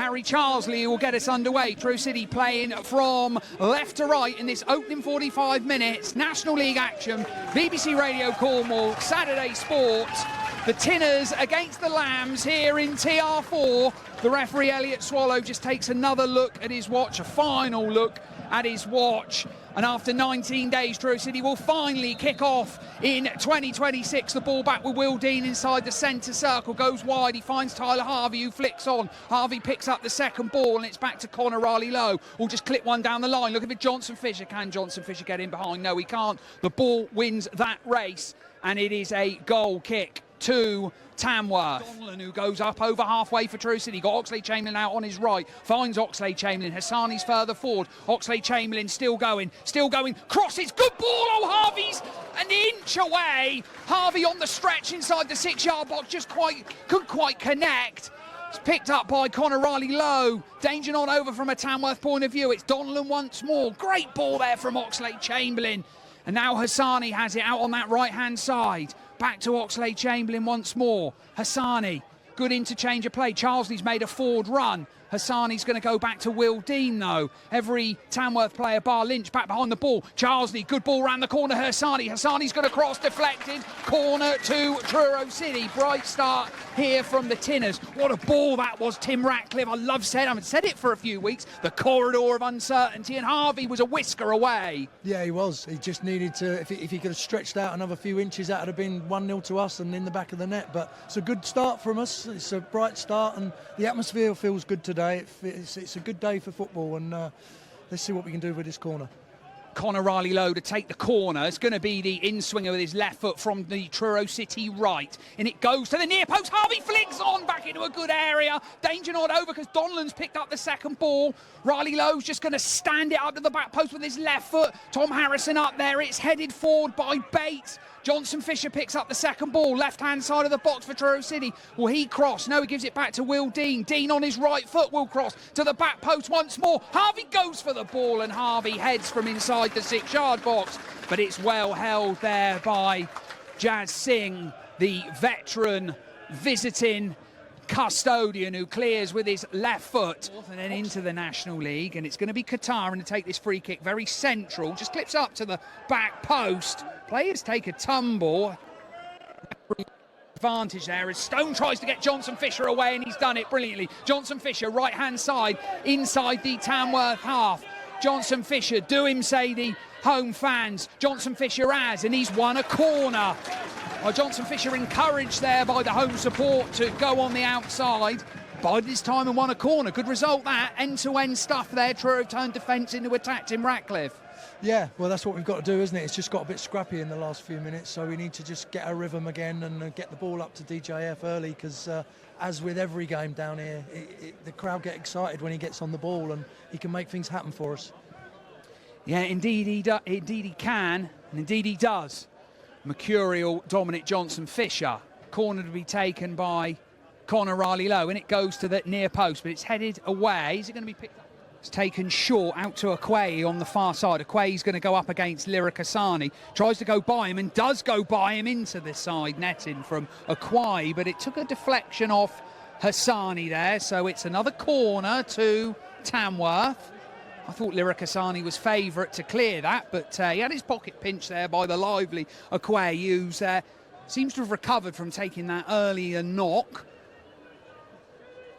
Harry Charlesley, who will get us underway. Truro City playing from left to right in this opening 45 minutes. National League action, BBC Radio Cornwall, Saturday Sports. The Tinners against the Lambs here in TR4. The referee, Elliot Swallow, just takes another look at his watch, a final look at his watch. And after 19 days, Truro City will finally kick off in 2026. The ball back with Will Dean inside the centre circle, goes wide. He finds Tyler Harvey, who flicks on. Harvey picks up the second ball, and it's back to Connor Riley-Lowe. Will just clip one down the line. Look at Johnson Fisher. Can Johnson Fisher get in behind? No, he can't. The ball wins that race, and it is a goal kick to Tamworth. Donlan, who goes up over halfway for Truro City. Got Oxlade-Chamberlain out on his right. Finds Oxlade-Chamberlain. Hassani's further forward. Oxlade-Chamberlain still going. Crosses. Good ball. Oh, Harvey's an inch away. Harvey on the stretch inside the 6-yard box. Just couldn't quite connect. It's picked up by Connor Riley-Lowe. Danger not over from a Tamworth point of view. It's Donlan once more. Great ball there from Oxlade-Chamberlain. And now Hassani has it out on that right-hand side. Back to Oxlade-Chamberlain once more. Hassani, good interchange of play. Charlesley's made a forward run. Hassani's going to go back to Will Dean, though. Every Tamworth player, bar Lynch, back behind the ball. Charlesley, good ball round the corner. Hassani's going to cross, deflected. Corner to Truro City. Bright start here from the Tinners. What a ball that was, Tim Ratcliffe. I've said it for a few weeks. The corridor of uncertainty, and Harvey was a whisker away. Yeah, he was. He just needed to, if he could have stretched out another few inches, that would have been 1-0 to us and in the back of the net. But it's a good start from us. It's a bright start, and the atmosphere feels good today. It's a good day for football, and let's see what we can do with this corner. Connor Riley-Lowe to take the corner. It's going to be the in-swinger with his left foot from the Truro City right. And it goes to the near post. Harvey flicks on back into a good area. Danger not over because Donlan's picked up the second ball. Riley-Lowe's just going to stand it up to the back post with his left foot. Tom Harrison up there. It's headed forward by Bates. Johnson Fisher picks up the second ball, left-hand side of the box for Truro City. Will he cross? No, he gives it back to Will Dean. Dean on his right foot will cross to the back post once more. Harvey goes for the ball, and Harvey heads from inside the 6-yard box. But it's well held there by Jazz Singh, the veteran visiting custodian, who clears with his left foot and then into the National League. And it's going to be Katarin to take this free kick, very central, just clips up to the back post. Players take a tumble. Advantage there as Stone tries to get Johnson Fisher away, and he's done it brilliantly. Johnson Fisher, right hand side, inside the Tamworth half. Johnson Fisher, do him say the home fans. Johnson Fisher has, and he's won a corner. Well, Johnson Fisher encouraged there by the home support to go on the outside. Bided his time and won a corner. Good result that. End-to-end stuff there. Truro turned defence into attack. Tim Ratcliffe. Yeah, well, that's what we've got to do, isn't it? It's just got a bit scrappy in the last few minutes, so we need to just get our rhythm again and get the ball up to DJF early, because as with every game down here, the crowd get excited when he gets on the ball, and he can make things happen for us. Yeah, indeed he can, and indeed he does. Mercurial Dominic Johnson Fisher. Corner to be taken by Connor Riley-Lowe, and it goes to the near post, but it's headed away. Is it going to be picked up? It's taken short out to Akwe on the far side. Akwe's going to go up against Lyric Hassani. Tries to go by him and does go by him into the side netting from Akwe, but it took a deflection off Hassani there, so it's another corner to Tamworth. I thought Lyric Hassani was favourite to clear that, but he had his pocket pinched there by the lively Akwe, who seems to have recovered from taking that earlier knock.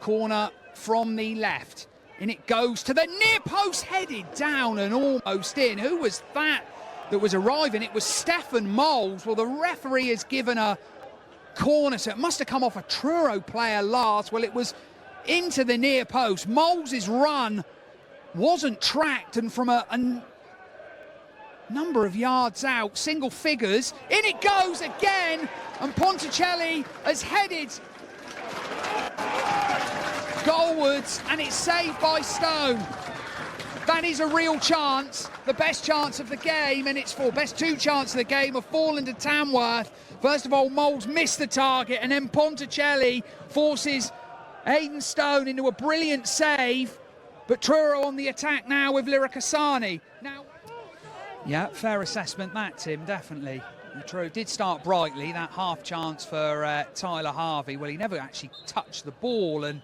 Corner from the left, and it goes to the near post, headed down and almost in. Who was that was arriving? It was Stefan Moles. Well, the referee has given a corner, so it must have come off a Truro player last. Well, it was into the near post. Moles' run wasn't tracked, and from a number of yards out, single figures, in it goes again, and Ponticelli has headed goalwards, and it's saved by Stone. That is a real chance, the best chance of the game, and it's for best two chances of the game have fallen to Tamworth. First of all, Moles missed the target, and then Ponticelli forces Aidan Stone into a brilliant save. But Truro on the attack now with Lyric Hassani. Now, yeah, fair assessment that, Tim, definitely. Truro did start brightly, that half chance for Tyler Harvey. Well, he never actually touched the ball, and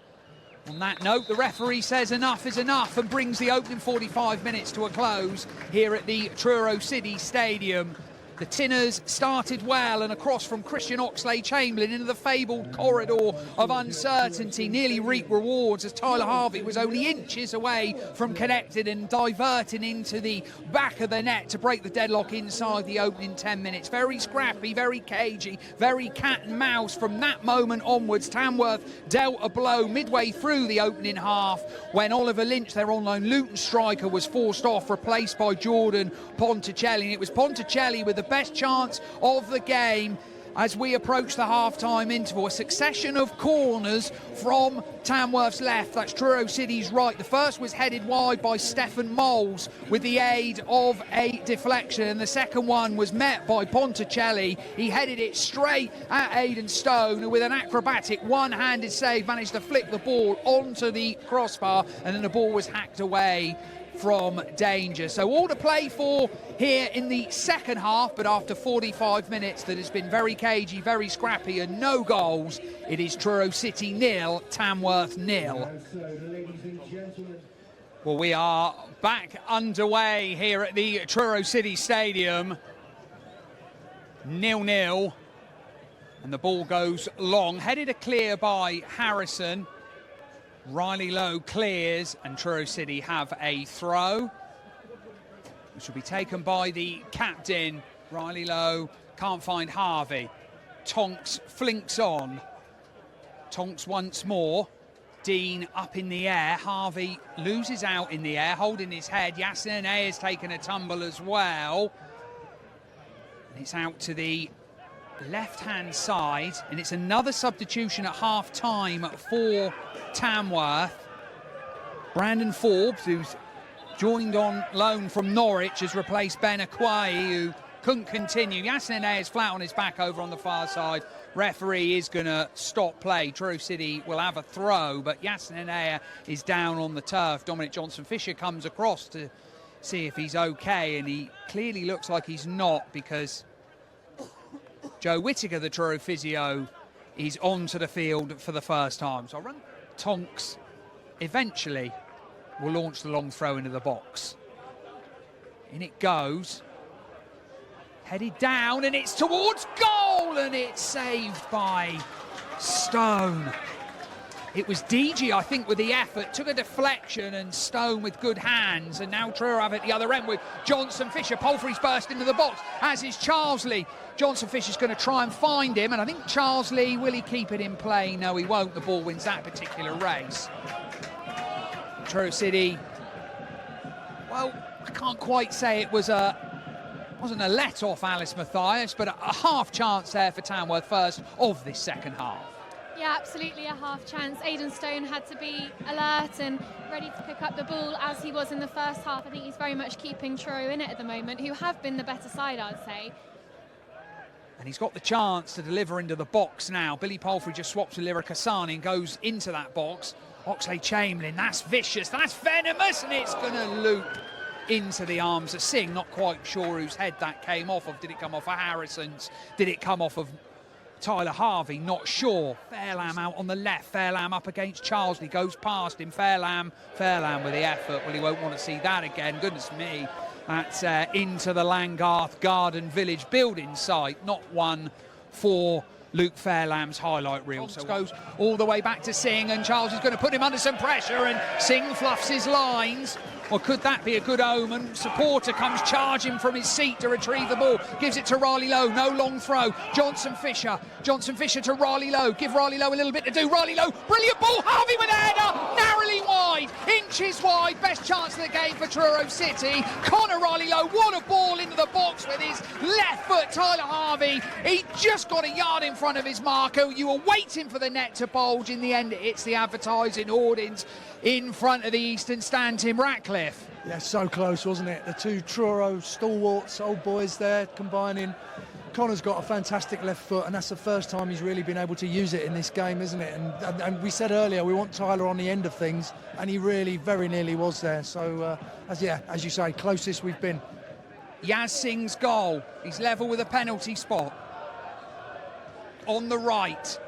On that note, the referee says enough is enough and brings the opening 45 minutes to a close here at the Truro City Stadium. The Tinners started well, and across from Christian Oxlade-Chamberlain into the fabled corridor of uncertainty nearly reaped rewards as Tyler Harvey was only inches away from connected and diverting into the back of the net to break the deadlock inside the opening 10 minutes. Very scrappy, very cagey, very cat and mouse. From that moment onwards, Tamworth dealt a blow midway through the opening half when Oliver Lynch, their on-loan Luton striker, was forced off, replaced by Jordan Ponticelli. And it was Ponticelli with the best chance of the game as we approach the half-time interval. A succession of corners from Tamworth's left, that's Truro City's right. The first was headed wide by Stefan Moles with the aid of a deflection, and the second one was met by Ponticelli. He headed it straight at Aidan Stone, who with an acrobatic one-handed save managed to flick the ball onto the crossbar, and then the ball was hacked away from danger. So all to play for here in the second half, but after 45 minutes that has been very cagey, very scrappy, and no goals, it is Truro City 0, Tamworth 0. Well, we are back underway here at the Truro City Stadium. 0-0, and the ball goes long, headed a clear by Harrison. Riley Lowe clears, and Truro City have a throw, which will be taken by the captain. Riley Lowe can't find Harvey. Tonks flinks on. Tonks once more. Dean up in the air. Harvey loses out in the air, holding his head. Yasin has taken a tumble as well. And it's out to the left-hand side, and it's another substitution at half-time for Tamworth. Brandon Forbes, who's joined on loan from Norwich, has replaced Ben Akwai, who couldn't continue. Yasin is flat on his back over on the far side. Referee is going to stop play. Truro City will have a throw, but Yasin is down on the turf. Dominic Johnson-Fisher comes across to see if he's okay, and he clearly looks like he's not, because Joe Whittaker, the Truro physio, is onto the field for the first time. So I'll run. Tonks eventually will launch the long throw into the box. In it goes. Headed down, and it's towards goal, and it's saved by Stone. It was DG, I think, with the effort, took a deflection, and Stone with good hands. And now Truro have it the other end with Johnson-Fisher. Palfrey's burst into the box, as is Charlesley. Johnson-Fisher's going to try and find him, and I think Charlesley, will he keep it in play? No, he won't. The ball wins that particular race. Truro City, well, I can't quite say it wasn't a let-off Alice Mathias, but a half chance there for Tamworth first of this second half. Yeah, absolutely a half chance. Aidan Stone had to be alert and ready to pick up the ball as he was in the first half. I think he's very much keeping Truro in it at the moment, who have been the better side, I'd say. And he's got the chance to deliver into the box now. Billy Palfrey just swaps with Lyra Kasani and goes into that box. Oxlade-Chamberlain, that's vicious, that's venomous, and it's going to loop into the arms of Singh. Not quite sure whose head that came off of. Did it come off of Harrison's? Did it come off of Tyler Harvey? Not sure. Fairlam out on the left. Fairlam up against Charlesley. Goes past him. Fairlam with the effort. Well, he won't want to see that again. Goodness me. That's into the Langarth Garden Village building site. Not one for Luke Fairlam's highlight reel. So goes all the way back to Singh, and Charles is going to put him under some pressure, and Singh fluffs his lines. Or could that be a good omen? Supporter comes charging from his seat to retrieve the ball. Gives it to Riley Lowe. No long throw. Johnson-Fisher to Riley Lowe. Give Riley Lowe a little bit to do. Riley Lowe, brilliant ball. Harvey with a header. Narrowly wide. Inches wide. Best chance of the game for Truro City. Connor Riley Lowe, what a ball into the box with his left foot. Tyler Harvey, he just got a yard in front of his marker. You were waiting for the net to bulge. In the end, it hits the advertising hoardings in front of the Eastern Stand. Tim Ratcliffe. Yeah, so close, wasn't it? The two Truro stalwarts, old boys there, combining. Connor's got a fantastic left foot, and that's the first time he's really been able to use it in this game, isn't it? And we said earlier, we want Tyler on the end of things, and he really very nearly was there. So, as you say, closest we've been. Yaz Singh's goal. He's level with a penalty spot. On the right.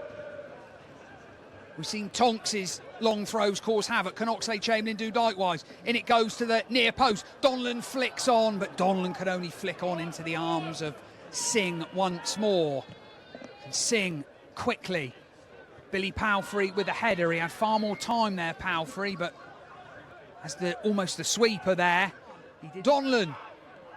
We've seen Tonks's long throws cause havoc. Can Oxlade-Chamberlain do likewise? In it goes to the near post. Donlan flicks on, but Donlan could only flick on into the arms of Singh once more. And Singh quickly. Billy Palfrey with the header. He had far more time there, Palfrey, but as almost the sweeper there. Donlan.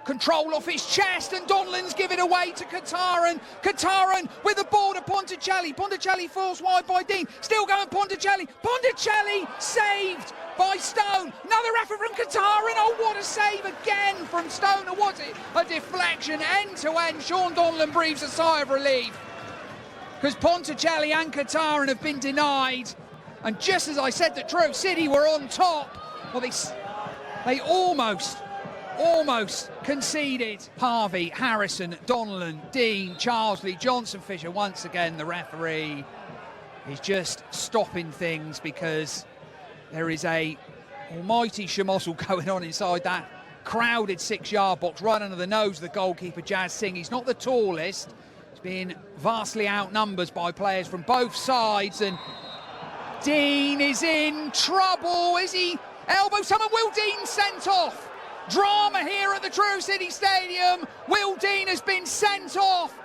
Control off his chest, and Donlan's give it away to Kataran. Kataran with the ball to Ponticelli. Ponticelli falls wide by Dean. Still going Ponticelli. Ponticelli saved by Stone. Another effort from Kataran. Oh, what a save again from Stone. Or was it a deflection end to end? Sean Donlan breathes a sigh of relief because Ponticelli and Kataran have been denied. And just as I said that Truro City were on top, well, they almost conceded. Harvey, Harrison, Donlan, Dean, Charlesley, Johnson, Fisher. Once again, the referee is just stopping things because there is a almighty shemozzle going on inside that crowded 6-yard box right under the nose of the goalkeeper, Jazz Singh. He's not the tallest. He's being vastly outnumbered by players from both sides, and Dean is in trouble. Is he? Elbow someone. Will Dean sent off? Drama here at the Truro City Stadium. Will Dean has been sent off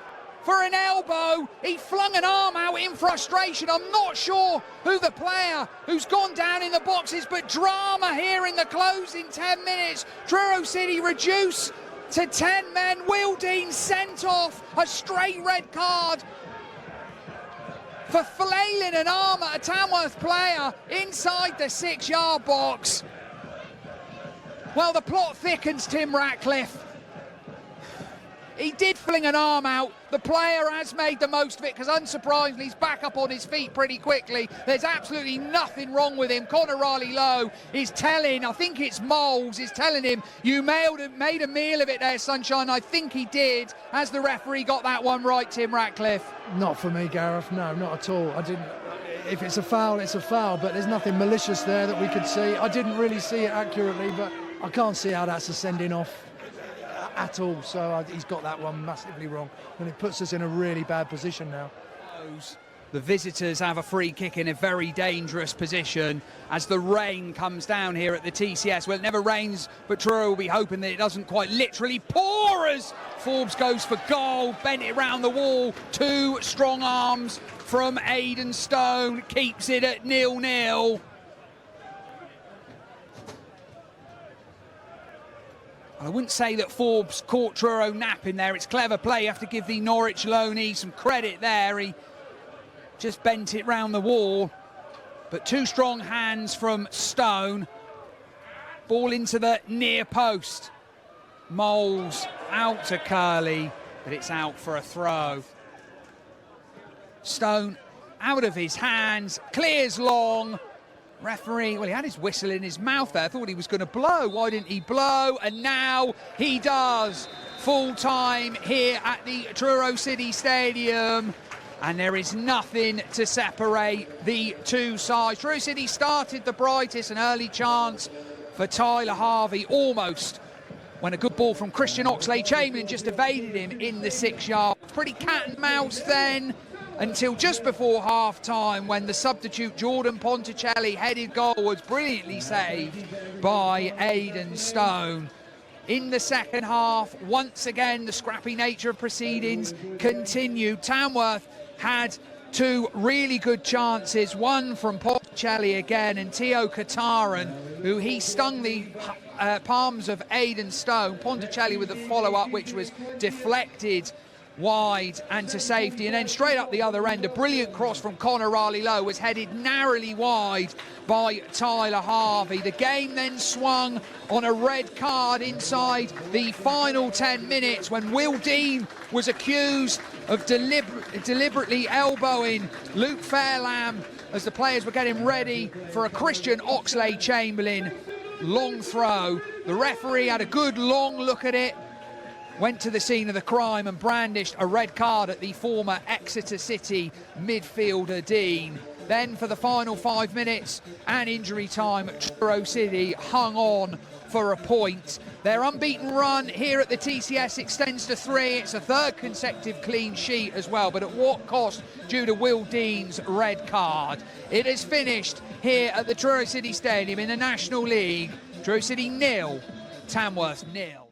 for an elbow. He flung an arm out in frustration. I'm not sure who the player who's gone down in the box is, but drama here in the closing 10 minutes. Truro City reduce to 10 men. Will Dean sent off. A straight red card for flailing an arm at a Tamworth player inside the 6-yard box. Well, the plot thickens, Tim Ratcliffe. He did fling an arm out. The player has made the most of it because, unsurprisingly, he's back up on his feet pretty quickly. There's absolutely nothing wrong with him. Conor Riley-Lowe is telling, I think it's Moles, is telling him, you made a meal of it there, Sunshine. I think he did. Has the referee got that one right, Tim Ratcliffe? Not for me, Gareth. No, not at all. I didn't. If it's a foul, it's a foul, but there's nothing malicious there that we could see. I didn't really see it accurately, but I can't see how that's a sending off at all. So he's got that one massively wrong, and it puts us in a really bad position now. The visitors have a free kick in a very dangerous position as the rain comes down here at the TCS. Well, it never rains, but Truro will be hoping that it doesn't quite literally pour as Forbes goes for goal. Bent it round the wall. Two strong arms from Aidan Stone. Keeps it at 0-0. I wouldn't say that Forbes caught Truro napping there. It's clever play. You have to give the Norwich loanee some credit there. He just bent it round the wall. But two strong hands from Stone. Ball into the near post. Moles out to Curley, but it's out for a throw. Stone out of his hands, clears long. Referee, well, he had his whistle in his mouth there. I thought he was going to blow. Why didn't he blow? And now he does. Full time here at the Truro City Stadium. And there is nothing to separate the two sides. Truro City started the brightest, an early chance for Tyler Harvey, almost, when a good ball from Christian Oxlade-Chamberlain just evaded him in the 6-yard. Pretty cat and mouse then, until just before half-time, when the substitute Jordan Ponticelli headed goal was brilliantly saved by Aidan Stone. In the second half, once again, the scrappy nature of proceedings continued. Tamworth had two really good chances, one from Ponticelli again, and Teo Kataran, who he stung the palms of Aidan Stone. Ponticelli with the follow-up, which was deflected wide and to safety, and then straight up the other end, a brilliant cross from Conor Riley-Lowe was headed narrowly wide by Tyler Harvey. The game then swung on a red card inside the final 10 minutes when Will Dean was accused of deliberately elbowing Luke Fairlamb as the players were getting ready for a Christian Oxlade-Chamberlain long throw. The referee had a good long look at it, went to the scene of the crime and brandished a red card at the former Exeter City midfielder Dean. Then for the final 5 minutes and injury time, Truro City hung on for a point. Their unbeaten run here at the TCS extends to 3. It's a 3rd consecutive clean sheet as well, but at what cost due to Will Dean's red card? It is finished here at the Truro City Stadium in the National League. Truro City 0, Tamworth 0.